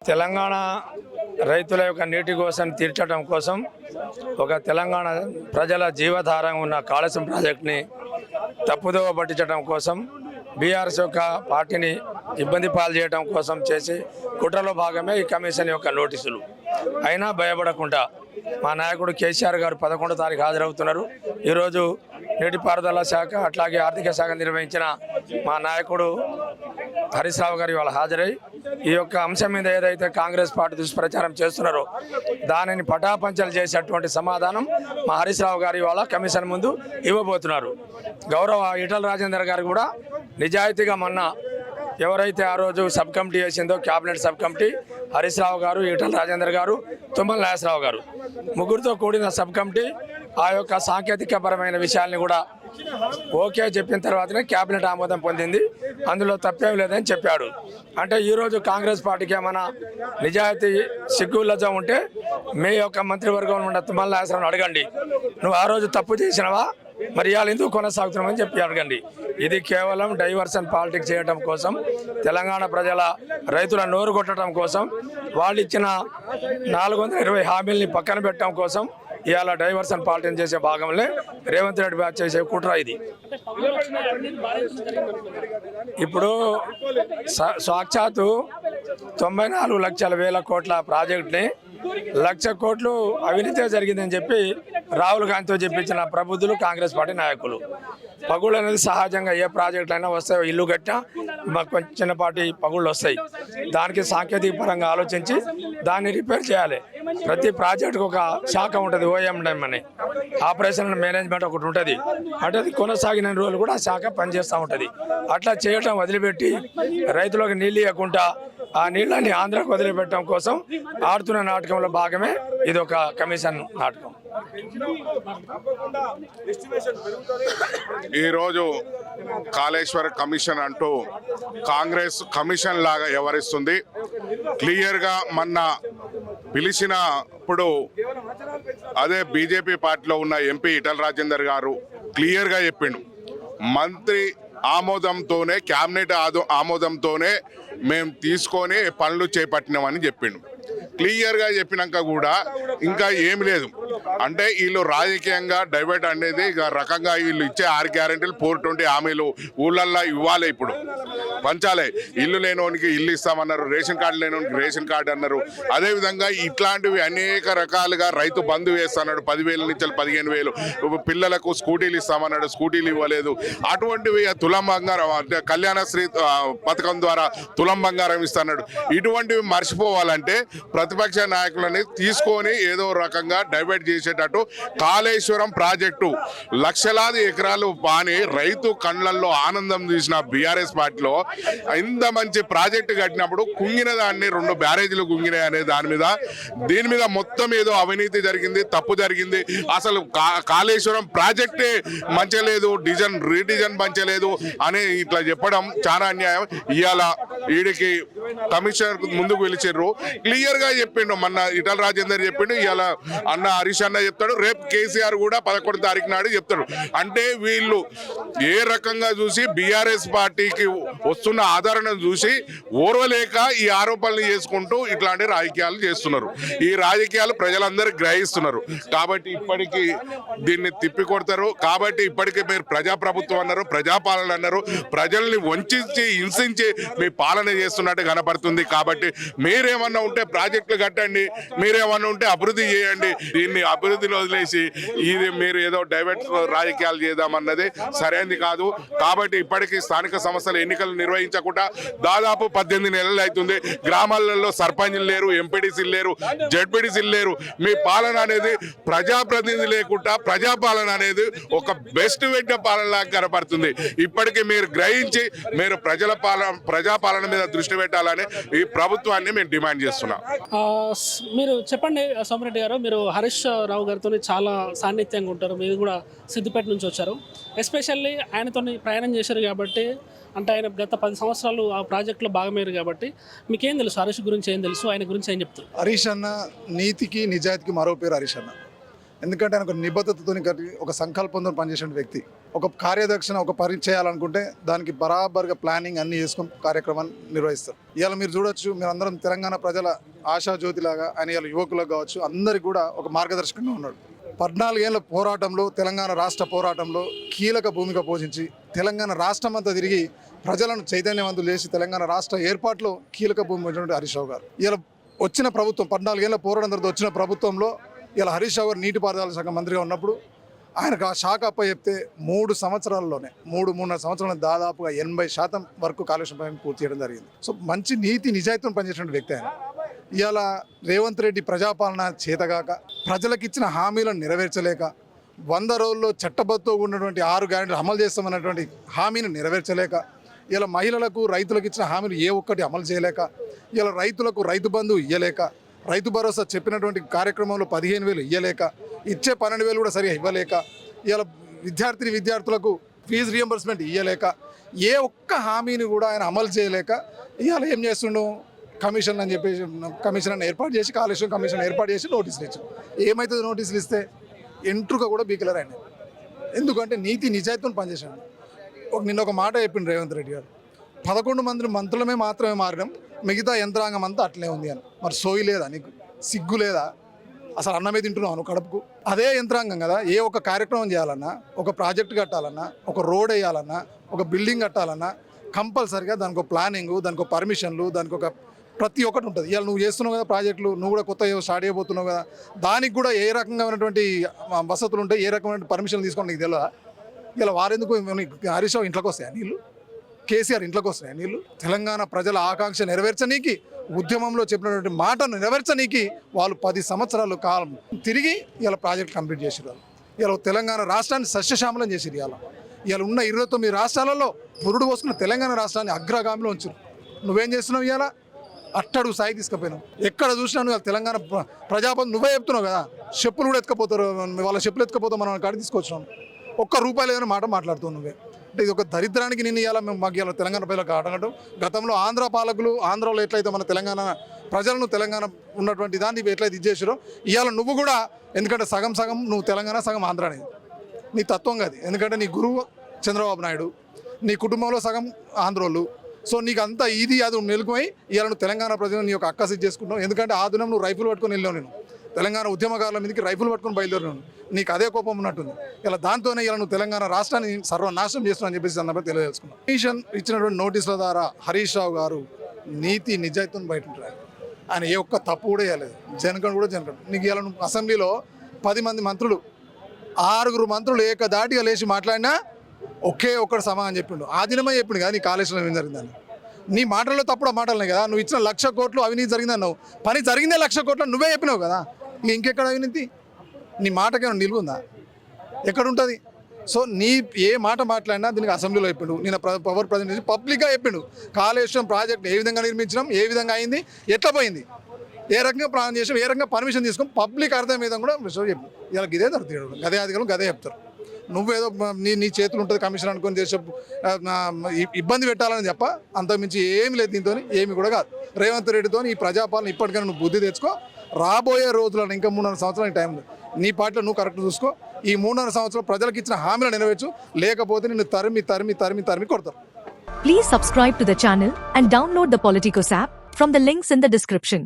తెలంగాణ రైతుల యొక్క నీటి కోసం తీర్చడం కోసం ఒక తెలంగాణ ప్రజల జీవధారంగా ఉన్న కాళేశ్వరం ప్రాజెక్టుని తప్పుదోవ పట్టించడం కోసం బీఆర్ఎస్ యొక్క పార్టీని ఇబ్బంది పాలు చేయడం కోసం చేసి కుట్రలో భాగమే ఈ కమిషన్ యొక్క నోటీసులు. అయినా భయపడకుండా మా నాయకుడు కేసీఆర్ గారు 11వ తారీఖు హాజరవుతున్నారు. ఈరోజు నీటిపారుదల శాఖ అట్లాగే ఆర్థిక శాఖ నిర్వహించిన మా నాయకుడు హరీష్ రావు గారు ఇవాళ హాజరై ఈ యొక్క అంశం మీద ఏదైతే కాంగ్రెస్ పార్టీ దుష్ప్రచారం చేస్తున్నారో దానిని పటాపంచలు చేసేటువంటి సమాధానం మా హరీష్ రావు గారు ఇవాళ కమిషన్ ముందు ఇవ్వబోతున్నారు. గౌరవ ఈటల రాజేందర్ గారు కూడా నిజాయితీగా మొన్న ఎవరైతే ఆ రోజు సబ్ కమిటీ వేసిందో cabinet sub committee Harish Rao garu, Etela Rajender గారు, తుమ్మల నాగేశ్వరరావు గారు ముగ్గురితో కూడిన సబ్ కమిటీ ఆ యొక్క సాంకేతికపరమైన విషయాల్ని కూడా ఓకే చెప్పిన తర్వాతనే క్యాబినెట్ ఆమోదం పొందింది. అందులో తప్పేం లేదని చెప్పాడు. అంటే ఈరోజు కాంగ్రెస్ పార్టీకి ఏమైనా నిజాయితీ సిగ్గులజం ఉంటే మీ యొక్క మంత్రివర్గంలో ఉన్న తుమ్మల నాగేశ్వరరావుని అడగండి, నువ్వు ఆ రోజు తప్పు చేసినవా, మరి ఇవాళ ఎందుకు కొనసాగుతున్నామని చెప్పి అడగండి. ఇది కేవలం డైవర్షన్ పాలిటిక్స్ చేయడం కోసం, తెలంగాణ ప్రజల రైతుల నోరు కొట్టడం కోసం, వాళ్ళు ఇచ్చిన 420 హామీల్ని పక్కన పెట్టడం కోసం ఇవాళ డైవర్షన్ పాలిటిక్స్ చేసే భాగంలో రేవంత్ రెడ్డి బ్యాచ్ చేసే కుట్ర ఇది. ఇప్పుడు సాక్షాత్తు 94 లక్షల వేల కోట్ల ప్రాజెక్టుని 1,00,000 కోట్లు అవినీతి జరిగిందని చెప్పి రాహుల్ గాంధీతో చెప్పించిన ప్రబుద్ధులు కాంగ్రెస్ పార్టీ నాయకులు. పగుళ్ళు అనేది సహజంగా ఏ ప్రాజెక్టులు అయినా వస్తాయి. ఇల్లు కట్టినా మాకు చిన్నపాటి పగుళ్ళు వస్తాయి. దానికి సాంకేతిక పరంగా ఆలోచించి దాన్ని రిపేర్ చేయాలి. ప్రతి ప్రాజెక్టుకు ఒక శాఖ ఉంటుంది, ఓఎంఎం అని, ఆపరేషన్ మేనేజ్మెంట్ ఒకటి ఉంటుంది. అంటే అది కొనసాగిన రోజులు కూడా ఆ శాఖ పనిచేస్తూ ఉంటుంది. అట్లా చేయటం వదిలిపెట్టి రైతులకు నీళ్ళు ఇవ్వకుండా ఆ నీళ్ళని ఆంధ్రాకు వదిలిపెట్టడం కోసం ఆడుతున్న నాటకంలో భాగమే ఇది ఒక కమిషన్ నాటకం. ఈరోజు కాళేశ్వర కమిషన్ అంటూ కాంగ్రెస్ కమిషన్ లాగా వ్యవహరిస్తుంది. క్లియర్గా మొన్న పిలిచినప్పుడు అదే బీజేపీ పార్టీలో ఉన్న ఎంపీ ఈటల రాజేందర్ గారు క్లియర్గా చెప్పిండు, మంత్రి ఆమోదంతోనే, క్యాబినెట్ ఆమోదంతోనే మేము తీసుకొని పనులు చేపట్టినామని చెప్పిండు. క్లియర్గా చెప్పినాక కూడా ఇంకా ఏమి లేదు. అంటే వీళ్ళు రాజకీయంగా డైవర్ట్ అనేది రకంగా వీళ్ళు ఇచ్చే 6 గ్యారెంటీలు 420 హామీలు ఊళ్ళల్లో ఇవ్వాలి, ఇప్పుడు పంచాలే. ఇల్లు లేనోనికి ఇల్లు ఇస్తామన్నారు, రేషన్ కార్డు లేనోనికి రేషన్ కార్డు అన్నారు. అదేవిధంగా ఇట్లాంటివి అనేక రకాలుగా రైతు బంధు వేస్తాడు, 10,000 నుంచి 15,000. పిల్లలకు స్కూటీలు ఇస్తామన్నాడు, స్కూటీలు ఇవ్వలేదు. అటువంటివి తులం బంగారం, అంటే కళ్యాణశ్రీ పథకం ద్వారా తులం బంగారం ఇస్తాడు. ఇటువంటివి మర్చిపోవాలంటే ప్రతిపక్ష నాయకులని తీసుకొని ఏదో రకంగా డైవర్ట్ చేసేటట్టు కాళేశ్వరం ప్రాజెక్టు లక్షలాది ఎకరాలు పాని రైతు కళ్ళల్లో ఆనందం చూసిన బీఆర్ఎస్ పార్టీలో ఇంత మంచి ప్రాజెక్టు కట్టినప్పుడు కుంగిన దాన్ని 2 బ్యారేజీలు కుంగినాయి అనే దీని మీద మొత్తం ఏదో అవినీతి జరిగింది, తప్పు జరిగింది. అసలు కాళేశ్వరం ప్రాజెక్టే మంచలేదు, రీడిజన్ మంచలేదు అని ఇట్లా చెప్పడం చాలా అన్యాయం. ఇవాళ వీడికి కమిషనర్ ముందుకు పిలిచారు, క్లియర్ గా చెప్పిండు. మొన్న ఈటల రాజేందర్ చెప్పిండు, ఇవాళ అన్న హరీష్ అన్న చెప్తాడు, రేపు కేసీఆర్ కూడా 11వ తారీఖు నాడు చెప్తాడు. అంటే వీళ్ళు ఏ రకంగా చూసి బీఆర్ఎస్ పార్టీకి వస్తున్న ఆదరణ చూసి ఓర్వలేక ఈ ఆరోపణలు చేసుకుంటూ ఇట్లాంటి రాజకీయాలు చేస్తున్నారు. ఈ రాజకీయాలు ప్రజలందరూ గ్రహిస్తున్నారు. కాబట్టి ఇప్పటికీ దీన్ని తిప్పికొడతారు. కాబట్టి ఇప్పటికీ మీరు ప్రజాప్రభుత్వం అన్నారు, ప్రజాపాలన అన్నారు, ప్రజల్ని వంచి హింసించి మీ పాలన చేస్తున్నట్టు కనపడుతుంది. కాబట్టి మీరేమన్నా ఉంటే ప్రాజెక్టులు కట్టండి, మీరేమన్నా ఉంటే అభివృద్ధి చేయండి. దీన్ని అభివృద్ధిలో వదిలేసి ఇది మీరు ఏదో డైవర్ట్ రాజకీయాలు చేద్దామన్నది సరైనది కాదు. కాబట్టి ఇప్పటికీ స్థానిక సంస్థల ఎన్నికలు నిర్వహించకుండా దాదాపు 18 నెలలు అవుతుంది. గ్రామాలలో సర్పంచ్లు లేరు, ఎంపీటీసీలు లేరు, జడ్పీటీసీలు లేరు. మీ పాలన అనేది ప్రజాప్రతినిధి లేకుండా ప్రజాపాలన అనేది ఒక బెస్ట్ వెంట పాలనలాగా కనపడుతుంది. ఇప్పటికీ మీరు గ్రహించి మీరు ప్రజాపాలన మీద దృష్టి పెట్టాలని ఈ ప్రభుత్వాన్ని మేము డిమాండ్ చేస్తున్నాం. మీరు చెప్పండి సోమిరెడ్డి గారు, మీరు హరీష్ రావు గారితో చాలా సాన్నిధ్యంగా ఉంటారు, మీరు కూడా సిద్దిపేట నుంచి వచ్చారు. ఎస్పెషల్లీ ఆయనతో ప్రయాణం చేశారు కాబట్టి, అంటే ఆయన గత 10 సంవత్సరాలు ఆ ప్రాజెక్టులో భాగమయ్యారు కాబట్టి మీకేం తెలుసు, హరీష్ గురించి ఏం తెలుసు, ఆయన గురించి ఏం చెప్తారు? హరీష్ అన్న నీతికి నిజాయితీకి మరో పేరు హరీష్ అన్న. ఎందుకంటే ఆయన ఒక నిబద్ధతతో ఒక సంకల్పంతో పనిచేసిన వ్యక్తి. ఒక కార్యదక్షిణ ఒక పని చేయాలనుకుంటే దానికి బరాబర్గా ప్లానింగ్ అన్ని చేసుకుని కార్యక్రమాన్ని నిర్వహిస్తారు. ఇవాళ మీరు చూడొచ్చు, మీరు అందరం తెలంగాణ ప్రజల ఆశాజ్యోతిలాగా ఆయన ఇవాళ యువకులకు కావచ్చు అందరికి కూడా ఒక మార్గదర్శకంగా ఉన్నాడు. 14 ఏళ్ల పోరాటంలో, తెలంగాణ రాష్ట్ర పోరాటంలో కీలక భూమిక పోషించి తెలంగాణ రాష్ట్రం అంతా తిరిగి ప్రజలను చైతన్యవంతులు చేసి తెలంగాణ రాష్ట్ర ఏర్పాటులో కీలక భూమి పోషించినటువంటి హరీష్ రావు గారు. ఇలా వచ్చిన ప్రభుత్వం 14 ఏళ్ల పోరాటం తర్వాత వచ్చిన ప్రభుత్వంలో ఇలా హరీష్ రావు గారు నీటిపారుదల శాఖ మంత్రిగా ఉన్నప్పుడు ఆయనకు ఆ శాఖ అప్ప చెప్తే 3 సంవత్సరాల్లోనే 3.5 సంవత్సరాలు దాదాపుగా 80% వరకు కాలుష్యం పని పూర్తి చేయడం జరిగింది. సో మంచి నీతి నిజాయితీని పనిచేసిన వ్యక్తి ఆయన. ఇవాళ రేవంత్ రెడ్డి ప్రజాపాలన చేతగాక, ప్రజలకు ఇచ్చిన హామీలను నెరవేర్చలేక, 100 రోజుల్లో చట్టబద్ధతో ఉన్నటువంటి 6 గ్యారెంటీలు అమలు చేస్తామన్నటువంటి హామీని నెరవేర్చలేక, ఇలా మహిళలకు రైతులకు ఇచ్చిన హామీలు ఏ ఒక్కటి అమలు చేయలేక, ఇలా రైతులకు రైతు బంధు ఇయ్యలేక, రైతు భరోసా చెప్పినటువంటి కార్యక్రమంలో 15,000 ఇయ్యలేక, ఇచ్చే 12,000 కూడా సరిగా ఇవ్వలేక, ఇలా విద్యార్థులకు ఫీజు రియంబర్స్మెంట్ ఇయ్యలేక, ఏ ఒక్క హామీని కూడా ఆయన అమలు చేయలేక ఇవాళ ఏం చేస్తుండు, కమిషన్ అని చెప్పేసి కమిషన్ ఏర్పాటు చేసి, కాళేశ్వరం కమిషన్ ఏర్పాటు చేసి నోటీసులు ఇచ్చారు. ఏమవుతుంది నోటీసులు ఇస్తే? ఎంట్రుక కూడా బీకలేరు ఆయన. ఎందుకంటే నీతి నిజాయితీని పనిచేశాడు. నిన్న ఒక మాట చెప్పిండు రేవంత్ రెడ్డి గారు, 11 మంది మంత్రులమే మాత్రమే మారినాం, మిగతా యంత్రాంగం అంతా అట్లే ఉంది అని. మరి సోయి లేదా నీకు? సిగ్గు లేదా? అసలు అన్నమే తింటున్నావు నువ్వు కడుపుకు? అదే యంత్రాంగం కదా, ఏ ఒక కార్యక్రమం చేయాలన్నా, ఒక ప్రాజెక్ట్ కట్టాలన్నా, ఒక రోడ్ వేయాలన్నా, ఒక బిల్డింగ్ కట్టాలన్నా కంపల్సరిగా దానికి ఒక ప్లానింగ్, దానికి ఒక పర్మిషన్లు, దానికి ఒక ప్రతి ఒక్కటి ఉంటుంది. ఇవాళ నువ్వు చేస్తున్నావు కదా ప్రాజెక్టులు, నువ్వు కూడా కొత్త స్టార్ట్ చేయబోతున్నావు కదా, దానికి కూడా ఏ రకమైనటువంటి వసతులు ఉంటాయి, ఏ రకమైన పర్మిషన్లు తీసుకోండి నీకు తెలియదా? ఇలా వారెందుకు హరీష్ రావు ఇంట్లోకి వస్తాయా నీళ్ళు? కేసీఆర్ ఇంట్లోకి వస్తాయా నీళ్ళు? తెలంగాణ ప్రజల ఆకాంక్ష నెరవేర్చనీకి, ఉద్యమంలో చెప్పినటువంటి మాటను నెరవేర్చనీకి వాళ్ళు 10 సంవత్సరాలు కాలం తిరిగి ఇలా ప్రాజెక్ట్ కంప్లీట్ చేసిరు. ఇలా తెలంగాణ రాష్ట్రాన్ని సస్యశ్యామలం చేసిరు. ఇలా ఉన్న 29 రాష్ట్రాలలో పురుడు పోసుకున్న తెలంగాణ రాష్ట్రాన్ని అగ్రగామిలో ఉంచారు. నువ్వేం చేస్తున్నావు? ఇవాళ అట్టడుగు స్థాయికి తీసుకుపోయినావు. ఎక్కడ చూసినా నువ్వు తెలంగాణ ప్రజాపతి నువ్వే చెప్తున్నావు కదా, చెప్పులు కూడా ఎత్తుకపోతారు, వాళ్ళ చెప్పులు ఎత్తుకపోతావు, మనం కాడికి తీసుకొచ్చినాం. ₹1 లేదని మాట మాట్లాడుతావు నువ్వే. అంటే ఇది ఒక దరిద్రానికి నేను ఇవాళ మాకు ఇలా తెలంగాణ ప్రజలకు ఆటగట్టం. గతంలో ఆంధ్ర పాలకులు ఆంధ్రలో ఎట్లయితే మన తెలంగాణ ప్రజలను తెలంగాణ ఉన్నటువంటి దాన్ని ఎట్లయితే ఇది చేసారో ఇవాళ నువ్వు కూడా, ఎందుకంటే సగం సగం నువ్వు తెలంగాణ సగం ఆంధ్ర అనేది నీ తత్వం కాదు. ఎందుకంటే నీ గురువు చంద్రబాబు నాయుడు, నీ కుటుంబంలో సగం ఆంధ్రోళ్ళు. సో నీకు అంతా ఇది అది మెలుకుపోయి ఇవాళ నువ్వు తెలంగాణ ప్రజలను నీ యొక్క అక్కసి చేసుకుంటావు. ఎందుకంటే ఆ దినం నువ్వు రైఫిల్ పట్టుకొని వెళ్ళావు, నేను తెలంగాణ ఉద్యమకారుల మీదకి రైఫిల్ పట్టుకొని బయలుదేరినాను. నీకు అదే కోపం ఉన్నట్టుంది. ఇలా దాంతోనే ఇలా నువ్వు తెలంగాణ రాష్ట్రాన్ని సర్వనాశనం చేస్తున్నావు అని చెప్పేసి సందర్భంగా తెలియజేసుకున్నావు. కమిషన్ ఇచ్చినటువంటి నోటీసుల ద్వారా హరీష్ రావు గారు నీతి నిజాయితీని బయట ఉంటారు. ఆయన ఏ ఒక్క తప్పు కూడా వేయలేదు. జనగణ్ కూడా జనగణ్. నీకు ఇలా నువ్వు అసెంబ్లీలో 10 మంది మంత్రులు, 6 మంత్రులు ఏకదాటిగా లేచి మాట్లాడినా ఒకే ఒక్కడు సమాధానం చెప్పిండు. ఆ దినమే చెప్పిండు కదా నీ కాళేశ్వరం ఏం జరిగిందని. నీ మాటల్లో తప్పుడు మాటలనే కదా. నువ్వు ఇచ్చిన 1,00,000 కోట్లు అవినీతి జరిగిందన్నావు, పని జరిగిందే 1,00,000 కోట్లు నువ్వే చెప్పినావు కదా. ఇంకెక్కడ అవినీతి? నీ మాటకేమైనా నిలువుందా? ఎక్కడుంటుంది? సో నీ ఏ మాట మాట్లాడినా దీనికి అసెంబ్లీలో చెప్పిండు. నేను పవర్ ప్రజెంట్ పబ్లిక్గా చెప్పిండు. కాళేశ్వరం ప్రాజెక్ట్ ఏ విధంగా నిర్మించినాం, ఏ విధంగా అయింది, ఎట్లా పోయింది, ఏ రకంగా ప్లాన్ చేసాం, ఏ రకంగా పర్మిషన్ తీసుకొని పబ్లిక్ అర్థం విధంగా కూడా చెప్పి ఇలా ఇదే దొరుకుతాడు. గదే అధికారులు గదే చెప్తారు. నువ్వేదో నీ చేతులు ఉంటుంది కమిషన్ అనుకొని చేసే ఇబ్బంది పెట్టాలని చెప్ప, అంతకుమించి ఏమి లేదు. దీంతో ఏమి కూడా కాదు. రేవంత్ రెడ్డితో ఈ ప్రజాపాలన ఇప్పటికైనా నువ్వు బుద్ధి తెచ్చుకో. రాబోయే రోజులను ఇంకా 3.5 సంవత్సరాల టైం ఉంది. నీ పార్టీలో నువ్వు కరెక్ట్ చూసుకో. ఈ 3.5 సంవత్సరాలు ప్రజలకు ఇచ్చిన హామీలు నెరవేర్చు, లేకపోతే నిన్ను తరిమి కొడతారు. Please subscribe to the channel and download the Politicos app from the links in the description.